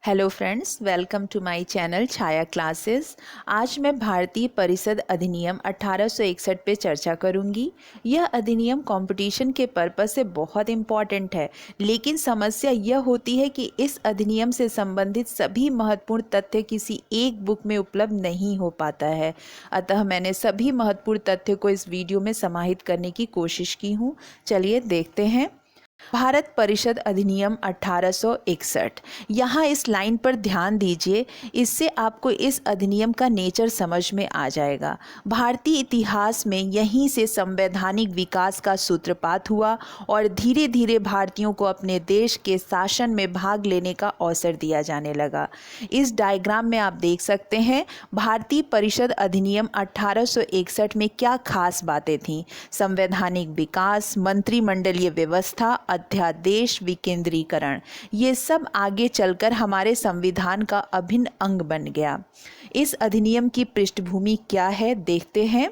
Hello friends, welcome to my channel Chhaya classes. आज मैं भारतीय परिषद अधिनियम 1861 पे चर्चा करूंगी। यह अधिनियम कंपटीशन के पर्पस से बहुत इम्पॉर्टेंट है, लेकिन समस्या यह होती है कि इस अधिनियम से संबंधित सभी महत्वपूर्ण तथ्य किसी एक बुक में उपलब्ध नहीं हो पाता है। अतः मैंने सभी महत्वपूर्ण तथ्य को इस वीडियो में समाहित करने की कोशिश की हूँ। चलिए देखते हैं। भारत परिषद अधिनियम 1861। यहाँ इस लाइन पर ध्यान दीजिए, इससे आपको इस अधिनियम का नेचर समझ में आ जाएगा। भारतीय इतिहास में यहीं से संवैधानिक विकास का सूत्रपात हुआ और धीरे धीरे भारतीयों को अपने देश के शासन में भाग लेने का अवसर दिया जाने लगा। इस डायग्राम में आप देख सकते हैं भारतीय परिषद अधिनियम 1861 में क्या खास बातें थीं। संवैधानिक विकास, मंत्रिमंडलीय व्यवस्था, अध्यादेश, विकेंद्रीकरण, ये सब आगे चलकर हमारे संविधान का अभिन्न अंग बन गया। इस अधिनियम की पृष्ठभूमि क्या है, देखते हैं।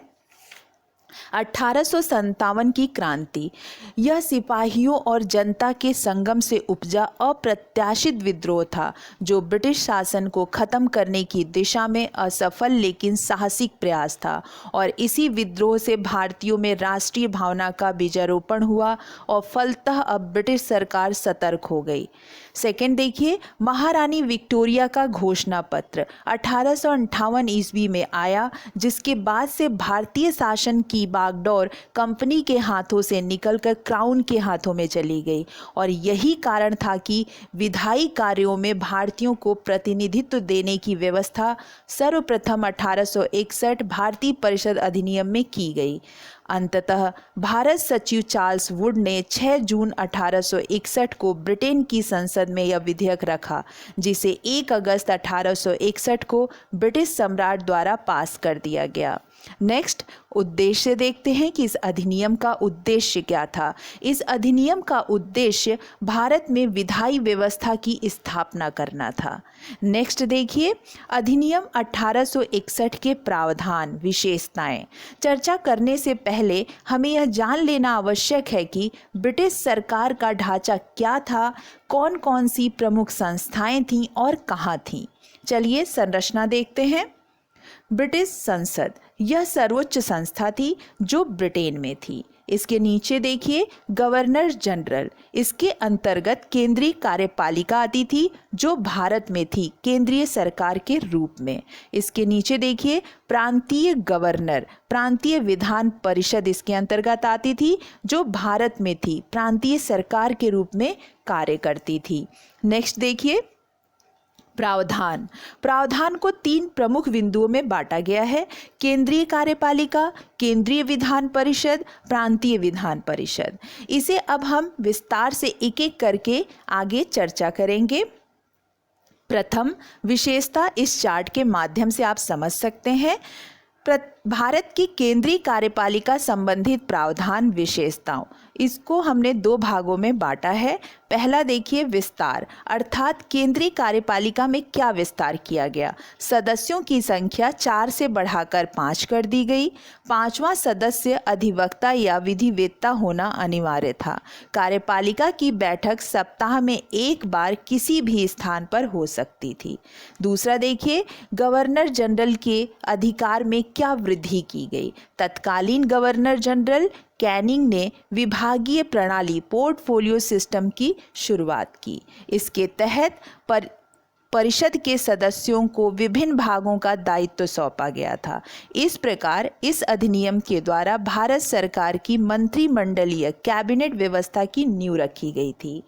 1857 की क्रांति, यह सिपाहियों और जनता के संगम से उपजा अप्रत्याशित विद्रोह था, जो ब्रिटिश शासन को खत्म करने की दिशा में असफल लेकिन साहसिक प्रयास था। और इसी विद्रोह से भारतीयों में राष्ट्रीय भावना का बीजारोपण हुआ और फलतः अब ब्रिटिश सरकार सतर्क हो गई। सेकेंड देखिए, महारानी विक्टोरिया का घोषणा पत्र 1858 ईस्वी में आया, जिसके बाद से भारतीय शासन की बागडोर कंपनी के हाथों से निकलकर क्राउन के हाथों में चली गई। और यही कारण था कि विधायी कार्यों में भारतीयों को प्रतिनिधित्व देने की व्यवस्था सर्वप्रथम 1861 भारतीय परिषद अधिनियम में की गई। अंततः भारत सचिव चार्ल्स वुड ने 6 जून 1861 को ब्रिटेन की संसद में यह विधेयक रखा, जिसे 1 अगस्त 1861 को ब्रिटिश सम्राट द्वारा पास कर दिया गया। नेक्स्ट, उद्देश्य देखते हैं कि इस अधिनियम का उद्देश्य क्या था। इस अधिनियम का उद्देश्य भारत में विधायी व्यवस्था की स्थापना करना था। नेक्स्ट देखिए, अधिनियम 1861 के प्रावधान, विशेषताएं। चर्चा करने से पहले हमें यह जान लेना आवश्यक है कि ब्रिटिश सरकार का ढांचा क्या था, कौन कौन सी प्रमुख संस्थाएं थीं और कहाँ थीं। चलिए संरचना देखते हैं। ब्रिटिश संसद, यह सर्वोच्च संस्था थी जो ब्रिटेन में थी। इसके नीचे देखिए गवर्नर जनरल, इसके अंतर्गत केंद्रीय कार्यपालिका आती थी जो भारत में थी केंद्रीय सरकार के रूप में। इसके नीचे देखिए प्रांतीय गवर्नर, प्रांतीय विधान परिषद इसके अंतर्गत आती थी जो भारत में थी प्रांतीय सरकार के रूप में कार्य करती थी। नेक्स्ट देखिए प्रावधान। प्रावधान को 3 प्रमुख बिंदुओं में बांटा गया है: केंद्रीय कार्यपालिका, केंद्रीय विधान परिषद, प्रांतीय विधान परिषद। इसे अब हम विस्तार से एक एक करके आगे चर्चा करेंगे। प्रथम विशेषता इस चार्ट के माध्यम से आप समझ सकते हैं। भारत की केंद्रीय कार्यपालिका संबंधित प्रावधान, विशेषताओं, इसको हमने 2 भागों में बांटा है। पहला देखिए विस्तार, अर्थात केंद्रीय कार्यपालिका में क्या विस्तार किया गया। सदस्यों की संख्या 4 से बढ़ाकर 5 कर दी गई। 5वां सदस्य अधिवक्ता या विधिवेत्ता होना अनिवार्य था। कार्यपालिका की बैठक सप्ताह में 1 बार किसी भी स्थान पर हो सकती थी। दूसरा देखिए गवर्नर जनरल के अधिकार में क्या वृद्धि की गई। तत्कालीन गवर्नर जनरल कैनिंग ने विभागीय प्रणाली, पोर्टफोलियो सिस्टम की शुरुआत की। इसके तहत परिषद के सदस्यों को विभिन्न भागों का दायित्व सौंपा गया था। इस प्रकार इस अधिनियम के द्वारा भारत सरकार की मंत्रिमंडलीय कैबिनेट व्यवस्था की नींव रखी गई थी।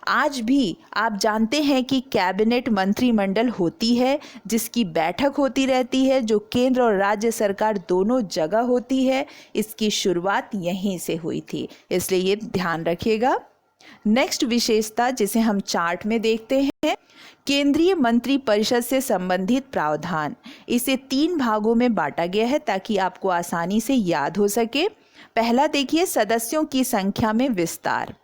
आज भी आप जानते हैं कि कैबिनेट मंत्रिमंडल होती है, जिसकी बैठक होती रहती है, जो केंद्र और राज्य सरकार दोनों जगह होती है। इसकी शुरुआत यहीं से हुई थी, इसलिए ये ध्यान रखिएगा। नेक्स्ट विशेषता जिसे हम चार्ट में देखते हैं, केंद्रीय मंत्री परिषद से संबंधित प्रावधान। इसे 3 भागों में बांटा गया है ताकि आपको आसानी से याद हो सके। पहला देखिए सदस्यों की संख्या में विस्तार।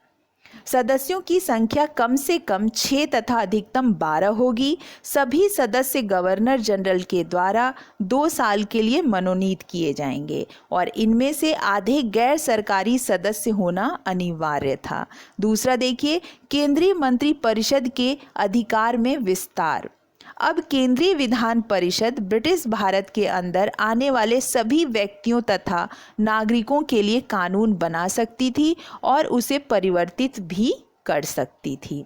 सदस्यों की संख्या कम से कम 6 तथा अधिकतम 12 होगी। सभी सदस्य गवर्नर जनरल के द्वारा 2 साल के लिए मनोनीत किए जाएंगे और इनमें से आधे गैर सरकारी सदस्य होना अनिवार्य था। दूसरा देखिए, केंद्रीय मंत्री परिषद के अधिकार में विस्तार। अब केंद्रीय विधान परिषद ब्रिटिश भारत के अंदर आने वाले सभी व्यक्तियों तथा नागरिकों के लिए कानून बना सकती थी और उसे परिवर्तित भी कर सकती थी।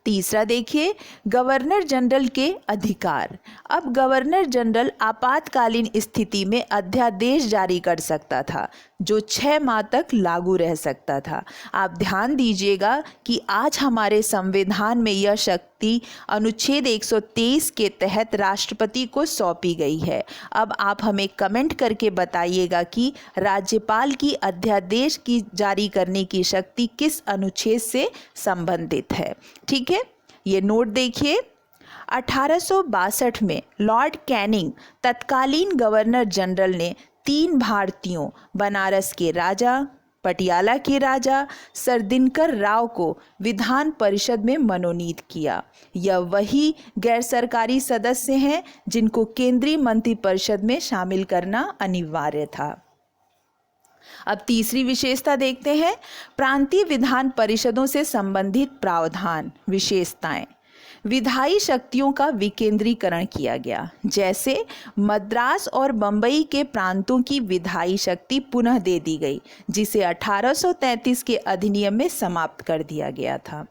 तीसरा देखिए, गवर्नर जनरल के अधिकार। अब गवर्नर जनरल आपातकालीन स्थिति में अध्यादेश जारी कर सकता था जो 6 माह तक लागू रह सकता था। आप ध्यान दीजिएगा कि आज हमारे संविधान में यह शक्ति अनुच्छेद 123 के तहत राष्ट्रपति को सौंपी गई है। अब आप हमें कमेंट करके बताइएगा कि राज्यपाल की अध्यादेश की जारी करने की शक्ति किस अनुच्छेद से संबंधित है। ठीक है, ये नोट देखिए। 1862 में लॉर्ड कैनिंग तत्कालीन गवर्नर जनरल ने 3 भारतीयों बनारस के राजा, पटियाला के राजा सरदिनकर राव को विधान परिषद में मनोनीत किया। यह वही गैर सरकारी सदस्य हैं जिनको केंद्रीय मंत्रिपरिषद में शामिल करना अनिवार्य था। अब तीसरी विशेषता देखते हैं, प्रांतीय विधान परिषदों से संबंधित प्रावधान विशेषताएं। विधायी शक्तियों का विकेंद्रीकरण किया गया, जैसे मद्रास और बंबई के प्रांतों की विधायी शक्ति पुनः दे दी गई, जिसे 1833 के अधिनियम में समाप्त कर दिया गया था।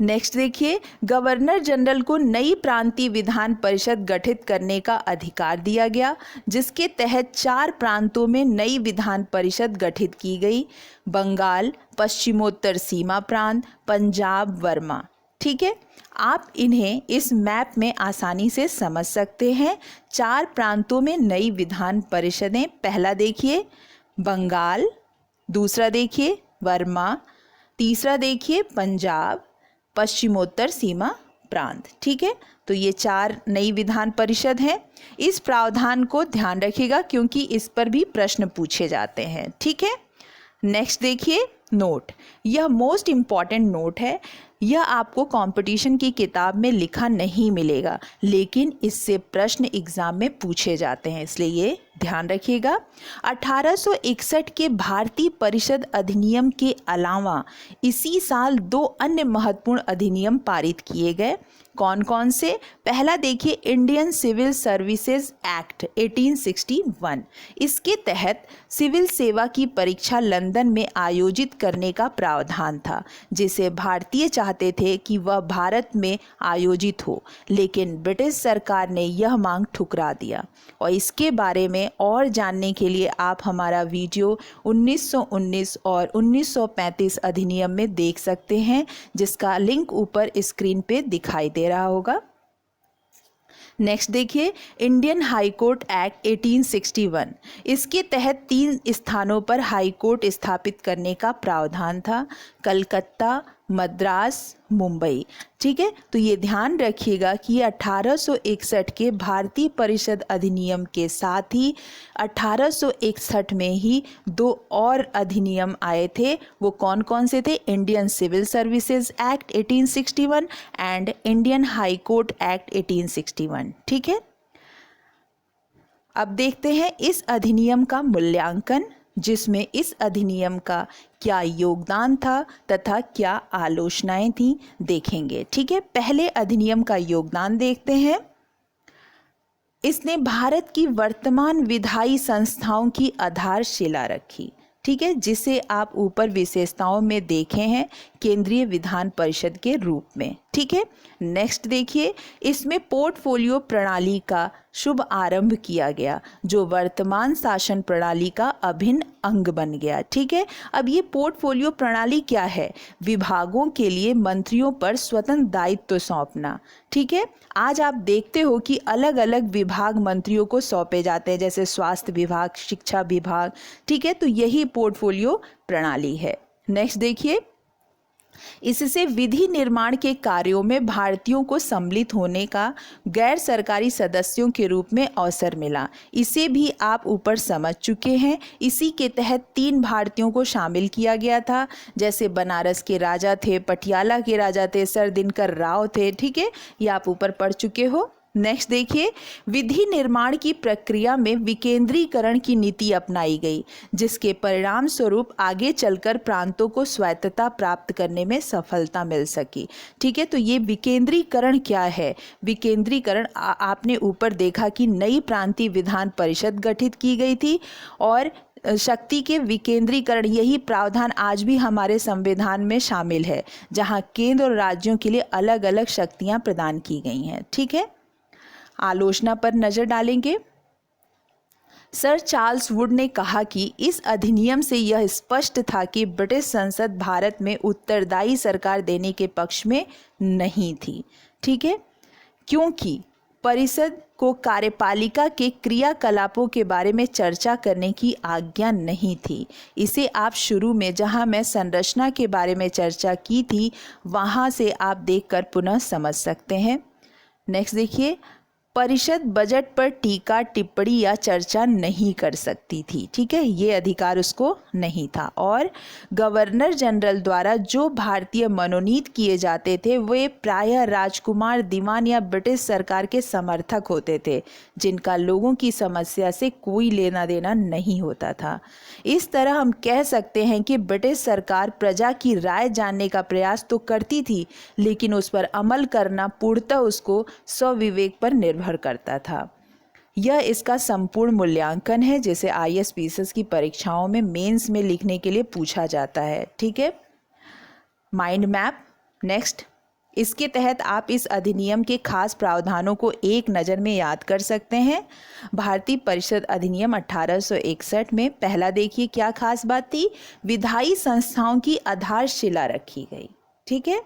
नेक्स्ट देखिए, गवर्नर जनरल को नई प्रांतीय विधान परिषद गठित करने का अधिकार दिया गया, जिसके तहत 4 प्रांतों में नई विधान परिषद गठित की गई। बंगाल, पश्चिमोत्तर सीमा प्रांत, पंजाब, वर्मा। ठीक है, आप इन्हें इस मैप में आसानी से समझ सकते हैं। 4 प्रांतों में नई विधान परिषदें। पहला देखिए बंगाल, दूसरा देखिए वर्मा, तीसरा देखिए पंजाब, पश्चिमोत्तर सीमा प्रांत। ठीक है, तो ये 4 नई विधान परिषद हैं। इस प्रावधान को ध्यान रखिएगा क्योंकि इस पर भी प्रश्न पूछे जाते हैं। ठीक है, नेक्स्ट देखिए नोट। यह मोस्ट इम्पॉर्टेंट नोट है। यह आपको कंपटीशन की किताब में लिखा नहीं मिलेगा, लेकिन इससे प्रश्न एग्जाम में पूछे जाते हैं, इसलिए ये ध्यान रखिएगा। 1861 के भारतीय परिषद अधिनियम के अलावा इसी साल 2 अन्य महत्वपूर्ण अधिनियम पारित किए गए। कौन कौन से? पहला देखिए इंडियन सिविल सर्विसेज एक्ट 1861। इसके तहत सिविल सेवा की परीक्षा लंदन में आयोजित करने का प्रावधान था, जिसे भारतीय चाहते थे कि वह भारत में आयोजित हो, लेकिन ब्रिटिश सरकार ने यह मांग ठुकरा दिया। और इसके बारे में और जानने के लिए आप हमारा वीडियो 1919 और 1935 अधिनियम में देख सकते हैं, जिसका लिंक ऊपर स्क्रीन पे दिखाई दे रहा होगा। नेक्स्ट देखिए इंडियन हाई कोर्ट एक्ट 1861। इसके तहत 3 स्थानों पर हाई कोर्ट स्थापित करने का प्रावधान था, कलकत्ता, मद्रास, मुंबई। ठीक है, तो ये ध्यान रखिएगा कि 1861 के भारतीय परिषद अधिनियम के साथ ही 1861 में ही 2 और अधिनियम आए थे। वो कौन कौन से थे? Indian civil services act 1861 and Indian high court act 1861। ठीक है, अब देखते हैं इस अधिनियम का मूल्यांकन, जिसमें इस अधिनियम का क्या योगदान था तथा क्या आलोचनाएं थी, देखेंगे। ठीक है, पहले अधिनियम का योगदान देखते हैं। इसने भारत की वर्तमान विधायी संस्थाओं की आधारशिला रखी। ठीक है, जिसे आप ऊपर विशेषताओं में देखे हैं केंद्रीय विधान परिषद के रूप में। ठीक है, नेक्स्ट देखिए इसमें पोर्टफोलियो प्रणाली का शुभ आरंभ किया गया, जो वर्तमान शासन प्रणाली का अभिन्न अंग बन गया। ठीक है, अब ये पोर्टफोलियो प्रणाली क्या है? विभागों के लिए मंत्रियों पर स्वतंत्र दायित्व सौंपना। ठीक है, आज आप देखते हो कि अलग अलग विभाग मंत्रियों को सौंपे जाते हैं, जैसे स्वास्थ्य विभाग, शिक्षा विभाग। ठीक है, तो यही पोर्टफोलियो प्रणाली है। नेक्स्ट देखिए इससे विधि निर्माण के कार्यों में भारतीयों को सम्मिलित होने का गैर सरकारी सदस्यों के रूप में अवसर मिला। इसे भी आप ऊपर समझ चुके हैं। इसी के तहत 3 भारतीयों को शामिल किया गया था, जैसे बनारस के राजा थे, पटियाला के राजा थे, सर दिनकर राव थे। ठीक है, ये आप ऊपर पढ़ चुके हो। नेक्स्ट देखिए, विधि निर्माण की प्रक्रिया में विकेंद्रीकरण की नीति अपनाई गई, जिसके परिणाम स्वरूप आगे चलकर प्रांतों को स्वायत्तता प्राप्त करने में सफलता मिल सकी। ठीक है, तो ये विकेंद्रीकरण क्या है? विकेंद्रीकरण आपने ऊपर देखा कि नई प्रांतीय विधान परिषद गठित की गई थी और शक्ति के विकेंद्रीकरण, यही प्रावधान आज भी हमारे संविधान में शामिल है, जहां केंद्र और राज्यों के लिए अलग अलग शक्तियां प्रदान की गई हैं। ठीक है, आलोचना पर नजर डालेंगे। सर चार्ल्स वुड ने कहा कि इस अधिनियम से यह स्पष्ट था कि ब्रिटिश संसद भारत में उत्तरदायी सरकार देने के पक्ष में नहीं थी। ठीक है, क्योंकि परिषद को कार्यपालिका के क्रियाकलापों के बारे में चर्चा करने की आज्ञा नहीं थी। इसे आप शुरू में, जहां मैं संरचना के बारे में चर्चा की थी, वहां से आप देखकर पुनः समझ सकते हैं। नेक्स्ट देखिए, परिषद बजट पर टीका टिप्पणी या चर्चा नहीं कर सकती थी। ठीक है, ये अधिकार उसको नहीं था। और गवर्नर जनरल द्वारा जो भारतीय मनोनीत किए जाते थे वे प्रायः राजकुमार, दीवान या ब्रिटिश सरकार के समर्थक होते थे, जिनका लोगों की समस्या से कोई लेना देना नहीं होता था। इस तरह हम कह सकते हैं कि ब्रिटिश सरकार प्रजा की राय जानने का प्रयास तो करती थी, लेकिन उस पर अमल करना पूर्णतः उसको स्वविवेक पर निर्भर करता था। यह इसका संपूर्ण मूल्यांकन है, जिसे ISPSS की परीक्षाओं में मेंस में लिखने के लिए पूछा जाता है। ठीक है, माइंड मैप। नेक्स्ट, इसके तहत आप इस अधिनियम के खास प्रावधानों को एक नज़र में याद कर सकते हैं। भारतीय परिषद अधिनियम 1861 में पहला देखिए क्या खास बात थी, विधायी संस्थाओं की आधारशिला रखी गई। ठीक है,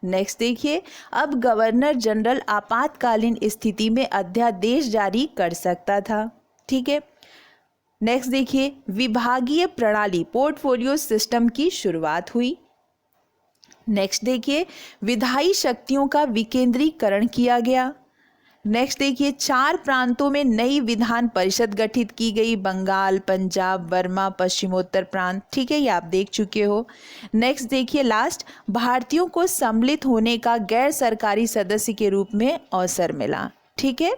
नेक्स्ट देखिए, अब गवर्नर जनरल आपातकालीन स्थिति में अध्यादेश जारी कर सकता था। ठीक है, नेक्स्ट देखिए, विभागीय प्रणाली पोर्टफोलियो सिस्टम की शुरुआत हुई। नेक्स्ट देखिए, विधायी शक्तियों का विकेंद्रीकरण किया गया। नेक्स्ट देखिए, 4 प्रांतों में नई विधान परिषद गठित की गई, बंगाल, पंजाब, बर्मा, पश्चिमोत्तर प्रांत। ठीक है, ये आप देख चुके हो। नेक्स्ट देखिए, लास्ट, भारतीयों को सम्मिलित होने का गैर सरकारी सदस्य के रूप में अवसर मिला। ठीक है,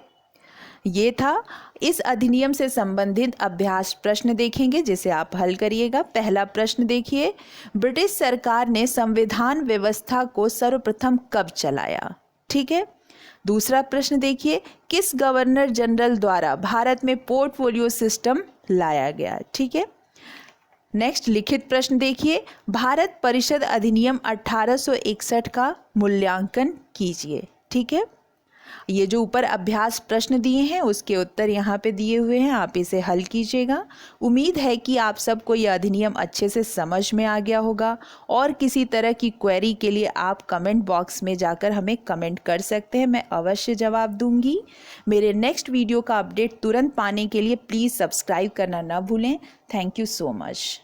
ये था। इस अधिनियम से संबंधित अभ्यास प्रश्न देखेंगे, जिसे आप हल करिएगा। पहला प्रश्न देखिए, ब्रिटिश सरकार ने संविधान व्यवस्था को सर्वप्रथम कब चलाया? ठीक है, दूसरा प्रश्न देखिए, किस गवर्नर जनरल द्वारा भारत में पोर्टफोलियो सिस्टम लाया गया? ठीक है, नेक्स्ट लिखित प्रश्न देखिए, भारत परिषद अधिनियम 1861 का मूल्यांकन कीजिए। ठीक है, ये जो ऊपर अभ्यास प्रश्न दिए हैं उसके उत्तर यहाँ पे दिए हुए हैं, आप इसे हल कीजिएगा। उम्मीद है कि आप सबको यह अधिनियम अच्छे से समझ में आ गया होगा। और किसी तरह की क्वेरी के लिए आप कमेंट बॉक्स में जाकर हमें कमेंट कर सकते हैं, मैं अवश्य जवाब दूंगी। मेरे नेक्स्ट वीडियो का अपडेट तुरंत पाने के लिए प्लीज़ सब्सक्राइब करना ना भूलें। Thank you so much.